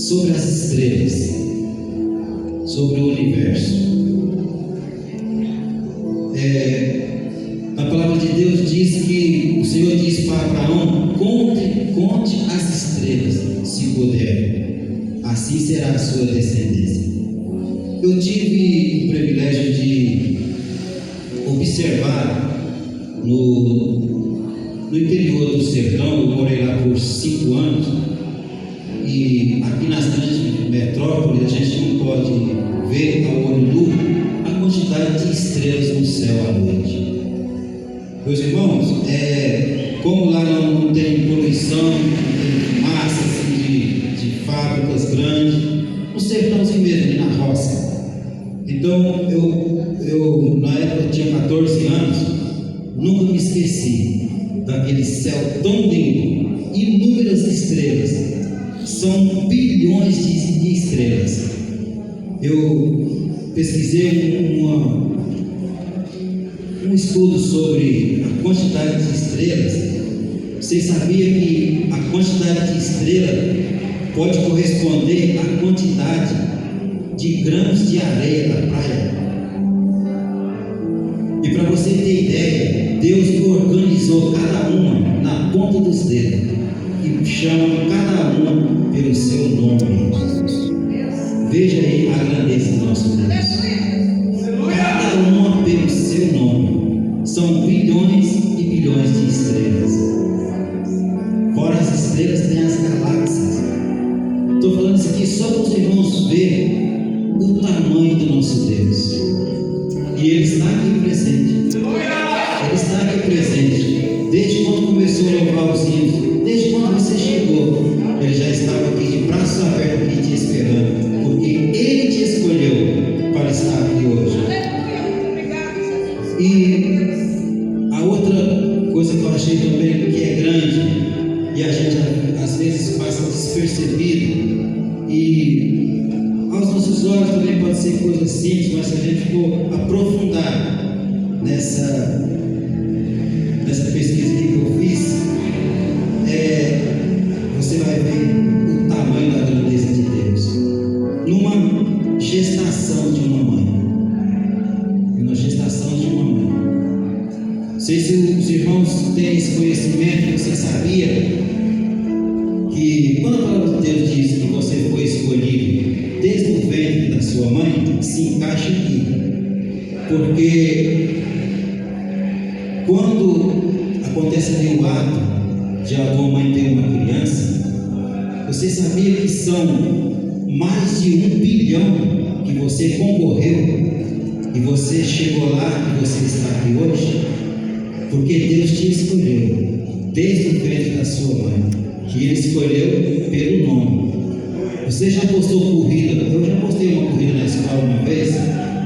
sobre as estrelas, sobre o universo. A palavra de Deus diz que o Senhor disse para Abraão: conte as estrelas, se puder, assim será a sua descendência. Eu tive o privilégio de observar no interior do sertão. Eu morei lá por 5 anos, e aqui nas grandes metrópoles a gente não pode ver ao olho nu a quantidade de estrelas no céu à noite. Meus irmãos, como lá não tem poluição, não tem fumaça assim, de fábricas grandes, no sertãozinho mesmo, ali na roça. Então eu na época eu tinha 14 anos, nunca me esqueci daquele céu tão lindo, inúmeras estrelas, são bilhões de estrelas. Eu pesquisei um estudo sobre a quantidade de estrelas. Você sabia que a quantidade de estrelas pode corresponder à quantidade de grãos de areia da praia? E para você ter ideia, Deus organizou cada uma na ponta dos dedos e chama cada uma pelo seu nome. Veja aí a grandeza do nosso Deus. Cada uma pelo seu nome. São bilhões e bilhões de estrelas. Fora as estrelas tem as galáxias. Estou falando isso aqui só para os irmãos verem o tamanho do nosso Deus. E Ele está aqui presente. Ele está aqui presente. Desde quando começou a louvar os hinos, desde quando você chegou, Ele já estava aqui de braços abertos aqui te esperando, porque Ele te escolheu para estar aqui hoje. E a outra coisa que eu achei também que é grande, e a gente às vezes passa despercebido, e aos nossos olhos também pode ser coisa simples, mas se a gente for aprofundar nessa pesquisa que eu fiz, você vai ver o tamanho da grandeza de Deus. Numa gestação de uma mãe, não sei se os irmãos têm esse conhecimento. Você sabia que quando a palavra de Deus diz que você foi escolhido desde o ventre da sua mãe, se encaixa aqui, porque quando acontece ali o ato de a tua mãe ter uma criança, você sabia que são mais de 1 bilhão que você concorreu e você chegou lá e você está aqui hoje? Porque Deus te escolheu desde o ventre da sua mãe, que Ele escolheu pelo nome. Você já postou corrida? Eu já postei uma corrida na escola uma vez,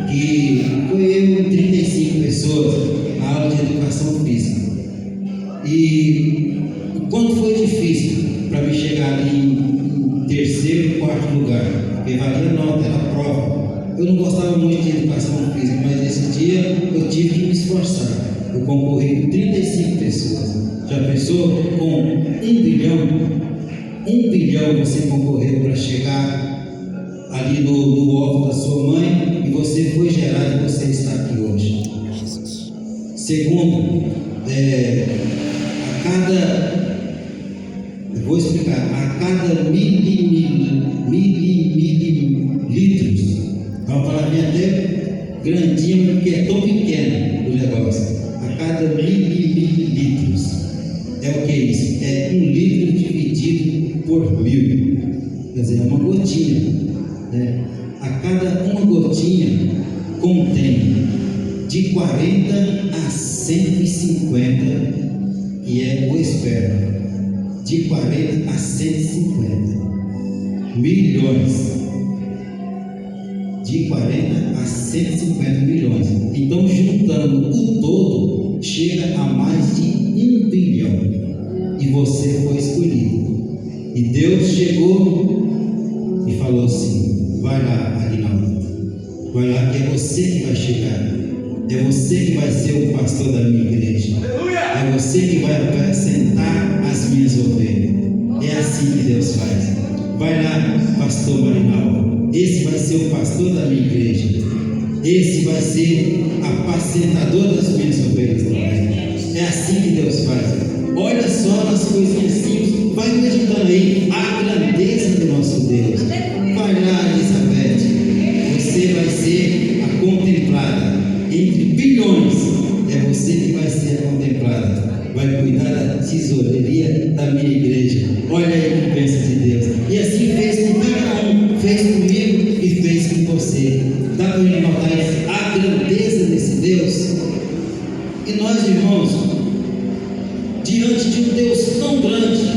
que foi eu e 35 pessoas, na aula de educação física. E o quanto foi difícil para mim chegar ali em 3º, 4º lugar, porque valia nota, era prova. Eu não gostava muito de educação física, mas nesse dia eu tive que me esforçar. Eu concorri com 35 pessoas. Já pensou? Com 1 bilhão? 1 bilhão você concorreu para chegar ali no óvulo da sua mãe, e você foi gerado e você está aqui hoje. Segundo, eu vou explicar, a cada mililitros, é uma palavrinha até grandinha, porque é tão pequeno o negócio. A cada mililitros, é o que é isso? É 1 litro dividido por 1000, quer dizer, é uma gotinha, né? A cada uma gotinha contém de 40 a 150, que é o esperma, de 40 a 150 milhões, de 40 a 150 milhões. Então, juntando o todo, chega a mais de 1 bilhão. E você foi escolhido. E Deus chegou e falou assim: vai lá, Aguinaldo, vai lá, que é você que vai chegar. É você que vai ser o pastor da minha igreja. É você que vai apresentar as minhas ovelhas. É assim que Deus faz. Vai lá, pastor Marinaldo. Esse vai ser o pastor da minha igreja. Esse vai ser apacentador das minhas ovelhas também. É assim que Deus faz. Olha só nas coisinhas simples. Vai meditando aí a grandeza do nosso Deus. Vai lá, Elizabeth. Você vai ser a contemplada. Entre bilhões, é você que vai ser a contemplada. Vai cuidar da tesoureria da minha igreja. Olha aí que pensa de Deus. E assim fez com cada um. Fez comigo e fez com você. Dá para ele notar a grandeza desse Deus? E nós, irmãos, diante de um Deus tão grande,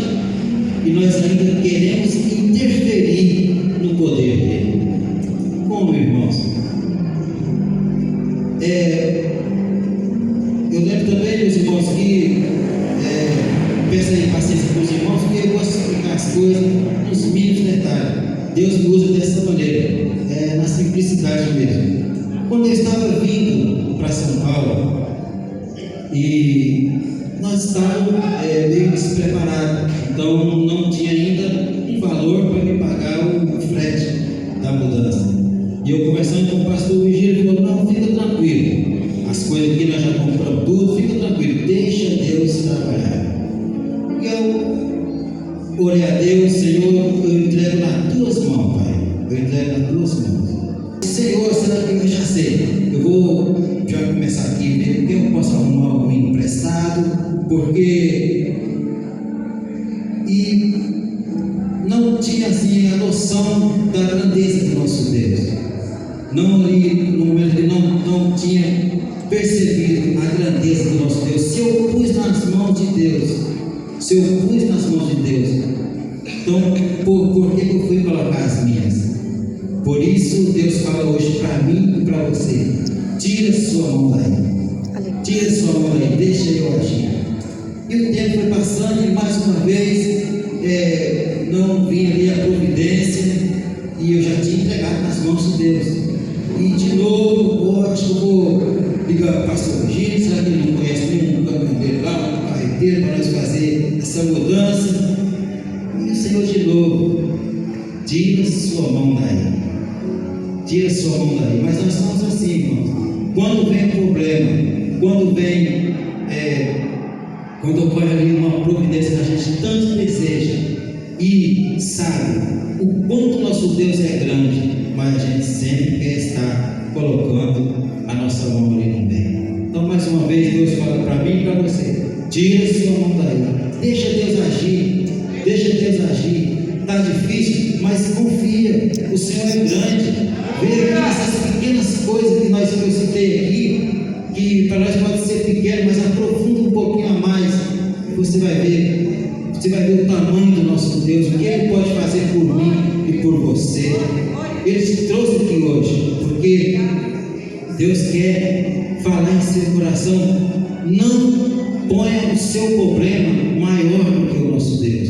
e nós ainda queremos interferir no poder dele. Como, irmãos? Eu lembro também, meus irmãos, que peço aí paciência com os irmãos, porque eu gosto de explicar as coisas nos mínimos detalhes. Deus me usa dessa maneira, na simplicidade mesmo. Quando eu estava vindo para São Paulo, e nós estávamos meio despreparados, então não tinha ainda um valor para me pagar o frete da mudança. E eu conversando com o pastor Vigílio, ele falou: não, fica tranquilo, as coisas aqui nós já compramos tudo, fica tranquilo, deixa Deus trabalhar. E eu orei a Deus: Senhor, eu entrego nas tuas mãos, Pai, eu entrego nas tuas mãos. Senhor, será que eu já sei? Eu vou já começar aqui, ver porque eu posso arrumar um emprestado, porque. E não tinha assim a noção da grandeza do nosso Deus. Não ali, no momento ele não tinha percebido a grandeza do nosso Deus. Se eu pus nas mãos de Deus, então por que eu fui colocar as minhas? Por isso Deus fala hoje para mim e para você: tira sua mão daí, tira sua mão daí, deixa eu agir. E o tempo foi passando, e mais uma vez não vinha ali a providência, e eu já tinha entregado nas mãos de Deus. E de novo, acho que eu vou ligar para o pastor Gil, será que ele não conhece nenhum caminhoneiro lá, um carreteiro, para nós fazer essa mudança? E o Senhor de novo: tira sua mão daí, tira sua mão daí. Mas nós estamos assim, irmãos, quando vem problema, quando ocorre ali uma providência que a gente tanto deseja e sabe o quanto nosso Deus é grande, mas a gente sempre quer estar colocando a nossa mão ali também. Então, mais uma vez, Deus fala para mim e para você: tira sua mão daí, deixa Deus agir, está difícil, mas confia, o Senhor é grande. Veja aqui essas pequenas coisas que eu citei aqui, que para nós pode ser pequeno, mas aprofunda um pouquinho a mais, e você vai ver o tamanho do nosso Deus, o que Ele pode fazer por mim e por você. Ele te trouxe aqui hoje, porque Deus quer falar em seu coração. Não ponha o seu problema maior do que o nosso Deus.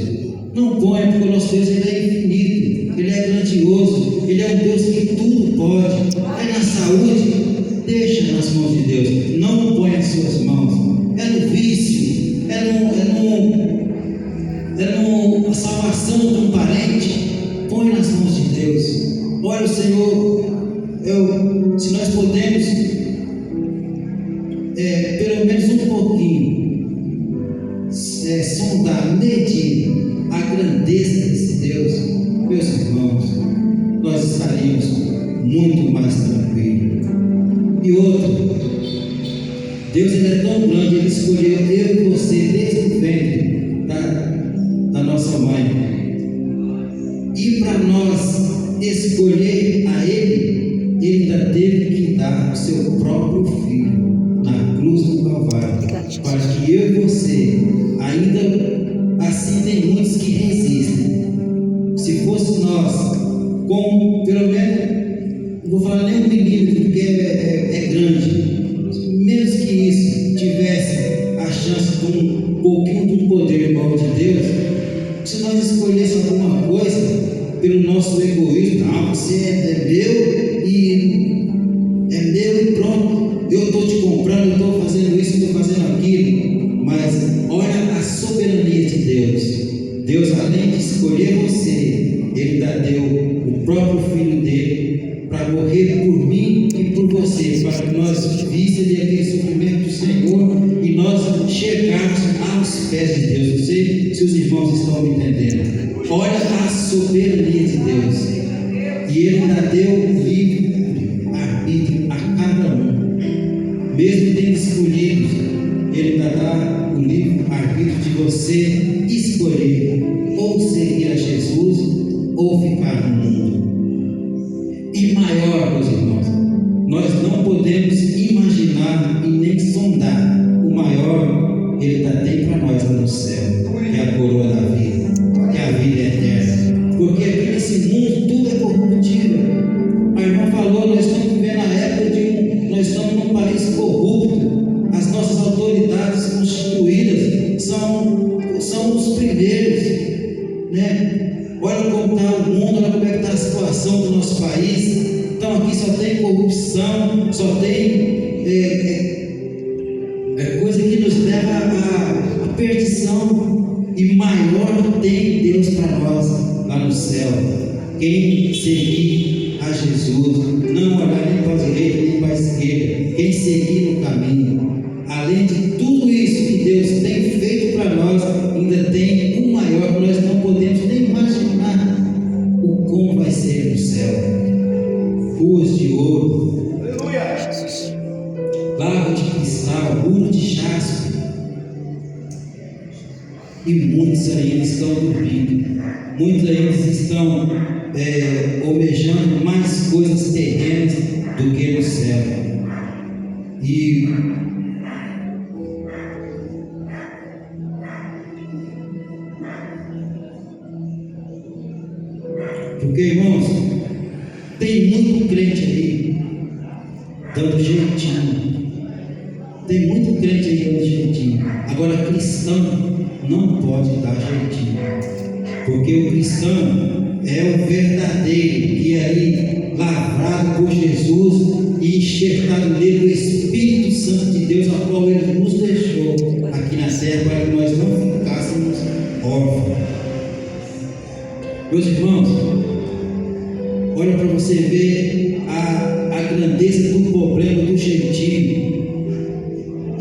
Não ponha, porque o nosso Deus ele é infinito, Ele é grandioso, Ele é um Deus que tudo pode. É na saúde, deixa nas mãos de Deus. Não ponha as suas mãos. É no vício, na salvação de um parente. Põe nas mãos de Deus. Olha, o Senhor, se nós podemos, pelo menos um pouquinho, sondar, medir a grandeza desse Deus, meus irmãos, nós estaríamos muito mais tranquilos. E outro, Deus ele é tão grande, Ele escolheu eu e você desde o ventre da nossa mãe. E para nós escolher a Ele, Ele ainda teve que dar o seu próprio Filho na cruz do Calvário, para que eu e você, ainda assim tem muitos que resistem. Se fosse nós, com pelo menos, não vou falar nem um milímetro, porque é grande, menos que isso, tivesse a chance de um pouquinho do poder igual de Deus, se nós escolhêssemos alguma coisa pelo nosso egoísmo, você é meu e pronto, eu estou te comprando, eu estou fazendo isso, estou fazendo aquilo. Mas olha a soberania de Deus. Deus, além de escolher você, Ele deu o próprio Filho dele para morrer por mim e por você, para que nós víssemos aquele sofrimento do Senhor e nós chegarmos aos pés de Deus. Não sei se os irmãos estão me entendendo. Olha a soberania de Deus. E Ele deu livre arbítrio a cada um, mesmo tendo escolhido. Ele dá o livre arbítrio de você escolher ou seguir a Jesus ou ficar no mundo. E maior, meus irmãos, nós não podemos imaginar e nem sondar o maior que Ele tem para nós lá no céu, que é a coroa da vida, que é a vida eterna. Porque aqui nesse mundo tudo é corruptível. A irmã falou, nós estamos vivendo a época nós estamos num país corrupto. As nossas autoridades constituídas são os primeiros, né? Olha como está o mundo, olha como é que está a situação do nosso país. Então aqui só tem corrupção, só tem coisa que nos leva à perdição. E maior tem Deus para nós lá no céu. Quem seguir a Jesus, não olhar nem para a direita nem para a esquerda, quem seguir no caminho, além de tudo isso que Deus tem feito para nós, ainda tem um maior que nós não podemos nem imaginar o como vai ser no céu. Ruas de ouro, lago de cristal, ouro de jaspe, e muitos ainda estão dormindo, muitos ainda estão almejando mais coisas terrenas do que no céu. E porque, irmãos, tem muito crente aí dando jeitinho. Tem muito crente aí dando jeitinho. Agora, cristão não pode dar jeitinho, porque o cristão é o verdadeiro, que é ali lavrado por Jesus e enxertado nele o Espírito Santo de Deus, a qual Ele nos deixou aqui na terra, para que nós não ficássemos órfãos. Meus irmãos, olha para você ver a grandeza do problema do jeitinho.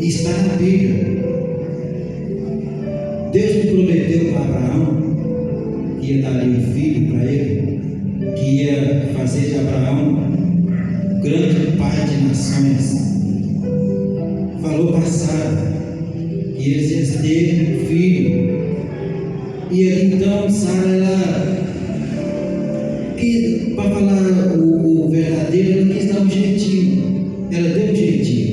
E está na Bíblia. Deus me prometeu para Abraão que ia dar ali um filho para ele, que ia fazer de Abraão grande pai de nações. Falou para Sara que eles iam ter um filho. E ali então Sara, para falar o verdadeiro, ela quis dar um jeitinho. Ela deu um jeitinho.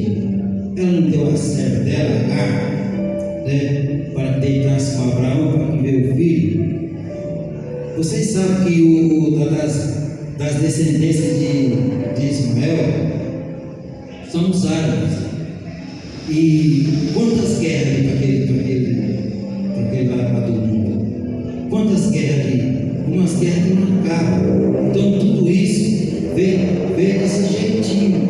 Ela não deu a serva dela, Agar, né, para que deitasse com Abraão, para que veio o filho. Vocês sabem que das descendências de Ismael são os árabes. E quantas guerras ali para aquele lado do mundo? Quantas guerras ali? Umas guerras que não acabam. Então tudo isso veio desse jeitinho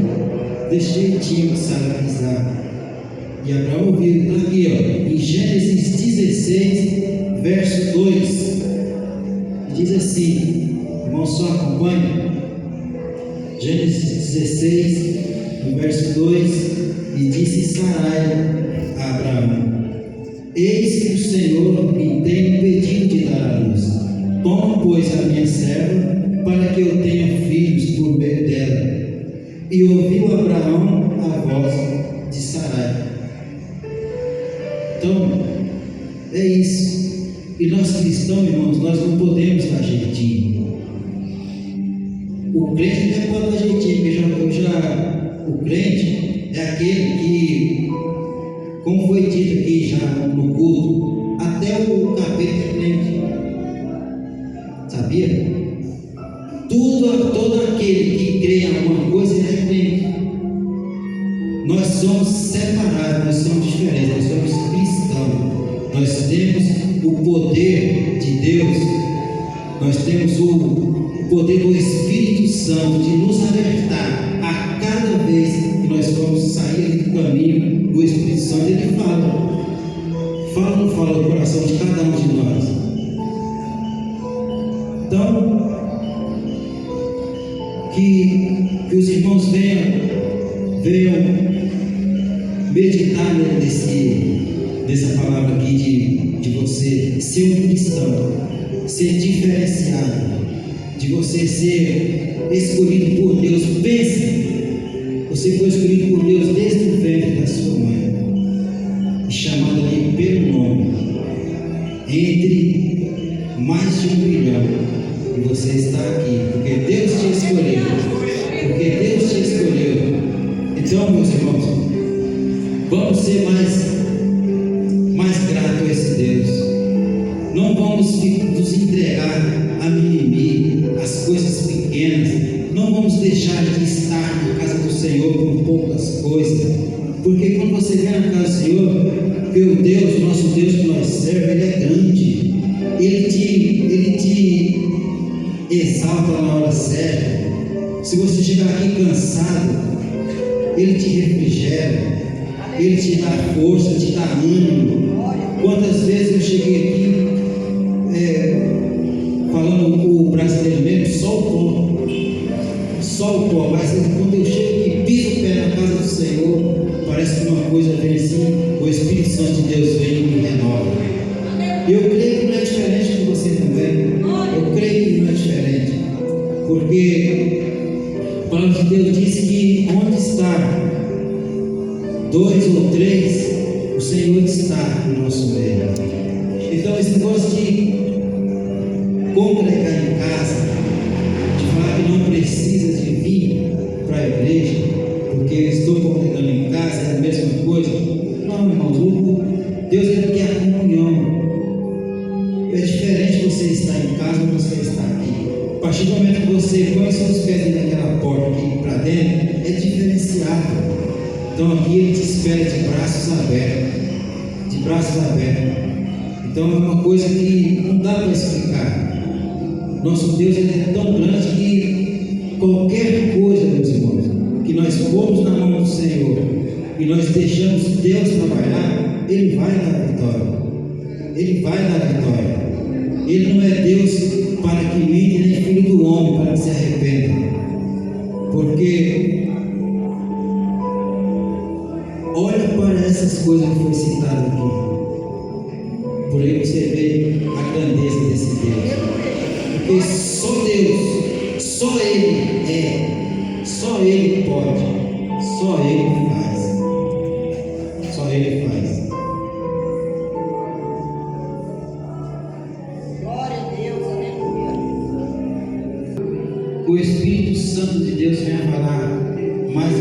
que Sara quis dar. E Abraão viu, está aqui, ó, em Gênesis 16, verso 2, diz assim, irmão, só acompanha. Gênesis 16, no verso 2, e disse Sarai a Abraão: eis que o Senhor me tem impedido de dar a luz. Toma, pois, a minha serva, para que eu tenha filhos por meio dela. E ouviu Abraão a voz de Sarai. Então, é isso. E nós cristãos, irmãos, nós não podemos dar jeitinho. O crente até pode dar jeitinho, porque o crente é aquele que, como foi dito aqui já no culto, até o capeta é crente. Sabia? Todo aquele que crê em alguma coisa, ele é crente. Nós somos separados, nós somos diferentes, nós somos cristãos. Nós temos o poder de Deus, nós temos o poder do Espírito Santo de nos alertar a cada vez que nós vamos sair do caminho. O Espírito Santo, ele fala ou não fala no coração de cada um de nós? Então, que os irmãos venham meditar nessa palavra aqui de você ser um cristão, ser diferenciado, de você ser escolhido por Deus. Pense, você foi escolhido por Deus desde o ventre da sua mãe, e chamado ali pelo nome, entre mais de 1 bilhão, e você está aqui, porque Deus te escolheu, porque Deus te escolheu. Então, meus irmãos, vamos ser mais gratos a esse Deus. Não vamos nos entregar a mimimi, as coisas pequenas. Não vamos deixar de estar na casa do Senhor por poucas coisas. Porque quando você vem na casa do Senhor, meu Deus, o nosso Deus que nós servemos, Ele é grande. Ele te exalta na hora certa. Se você chegar aqui cansado, Ele te refrigera, Ele te dá força, te dá ânimo. Quantas vezes eu cheguei aqui falando o brasileiro mesmo, só o pó, mas quando eu chego aqui, piso o pé na casa do Senhor, parece que uma coisa vem assim, o Espírito Santo de Deus vem e me renova. Eu creio que não é diferente de você também. Eu creio que não é diferente, porque a palavra de Deus diz que onde está 2 ou 3, o Senhor está no nosso meio. Então esse negócio de congregar em casa, de falar que não precisa de vir para a igreja, porque estou congregando em casa, é a mesma coisa. Não, irmãos, Deus ele quer a comunhão. É diferente você estar em casa ou você estar aqui. A partir do momento que você põe seus pés dentro daquela porta aqui para dentro, é diferenciado. Então aqui Ele te espera de braços abertos. De braços abertos. Então é uma coisa que não dá para explicar. Nosso Deus ele é tão grande que qualquer coisa, meus irmãos, que nós pomos na mão do Senhor e nós deixamos Deus trabalhar, Ele vai dar vitória. Ele vai dar vitória. Ele não é Deus para que mente, nem filho do homem para que se arrependa. Porque olha para essas coisas que foi citado aqui. Por aí você vê a grandeza desse Deus. Porque só Deus, só Ele só Ele pode, só Ele faz. Só Ele faz. Glória a Deus, aleluia. O Espírito Santo de Deus vem a falar mais